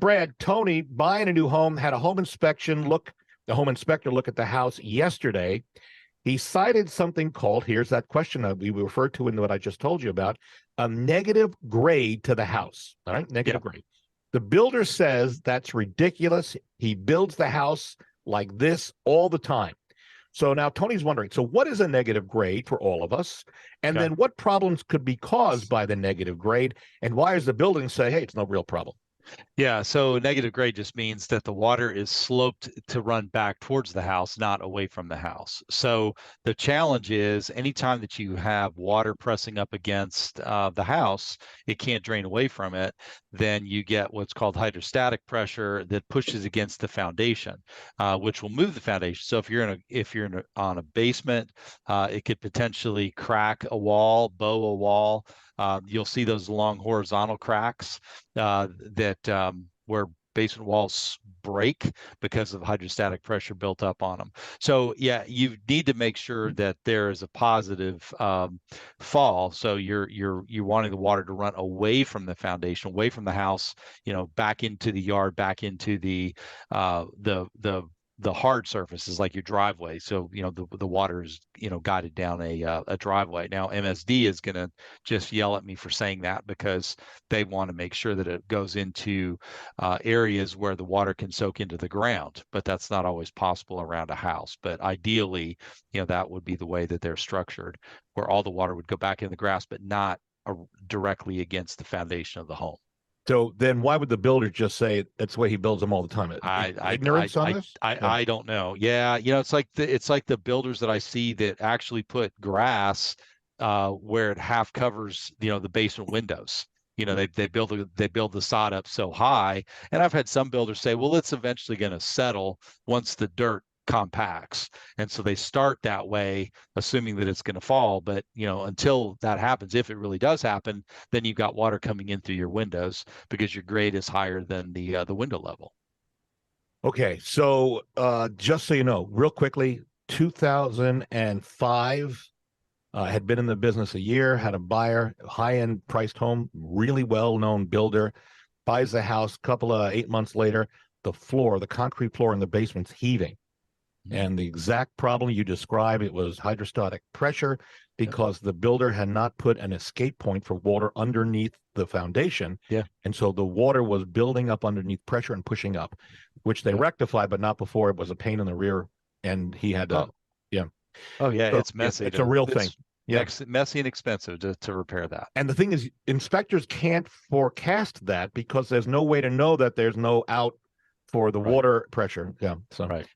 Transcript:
Brad, Tony buying a new home, had a home inspection the home inspector look at the house yesterday. He cited something called, here's that question that we referred to in what I just told you about, a negative grade to the house. All right, negative grade. The builder says that's ridiculous. He builds the house like this all the time. So now Tony's wondering, so what is a negative grade for all of us? And then what problems could be caused by the negative grade? And why does the building say, hey, it's no real problem? Yeah, so negative grade just means that the water is sloped to run back towards the house, not away from the house. So the challenge is anytime that you have water pressing up against the house, it can't drain away from it. Then you get what's called hydrostatic pressure that pushes against the foundation, which will move the foundation. So if you're on a basement, it could potentially crack a wall, bow a wall. You'll see those long horizontal cracks where basement walls break because of hydrostatic pressure built up on them. So yeah, you need to make sure that there is a positive fall. So you're wanting the water to run away from the foundation, away from the house, back into the yard, back into the hard surfaces like your driveway. So, the water is, guided down a driveway. Now, MSD is going to just yell at me for saying that because they want to make sure that it goes into areas where the water can soak into the ground, but that's not always possible around a house. But ideally, that would be the way that they're structured, where all the water would go back in the grass, but not directly against the foundation of the home. So then why would the builder just say that's the way he builds them all the time? Ignorance on this? I don't know. Yeah, it's like the builders that I see that actually put grass where it half covers, the basement windows. They build the sod up so high, and I've had some builders say, well, it's eventually going to settle once the dirt compacts, and so they start that way assuming that it's going to fall, but until that happens, if it really does happen, then you've got water coming in through your windows because your grade is higher than the window level. Okay, so just so you know, real quickly, 2005, had been in the business a year, had a buyer, high-end priced home, really well-known builder, buys the house, couple of 8 months later, the concrete floor in the basement's heaving. And the exact problem you described, it was hydrostatic pressure because the builder had not put an escape point for water underneath the foundation. Yeah. And so the water was building up underneath pressure and pushing up, which they rectified, but not before it was a pain in the rear. And he had to, Oh, yeah, so it's messy. It's a real thing. Yeah. Messy and expensive to repair that. And the thing is, inspectors can't forecast that because there's no way to know that there's no out for the water pressure. Yeah. So, right.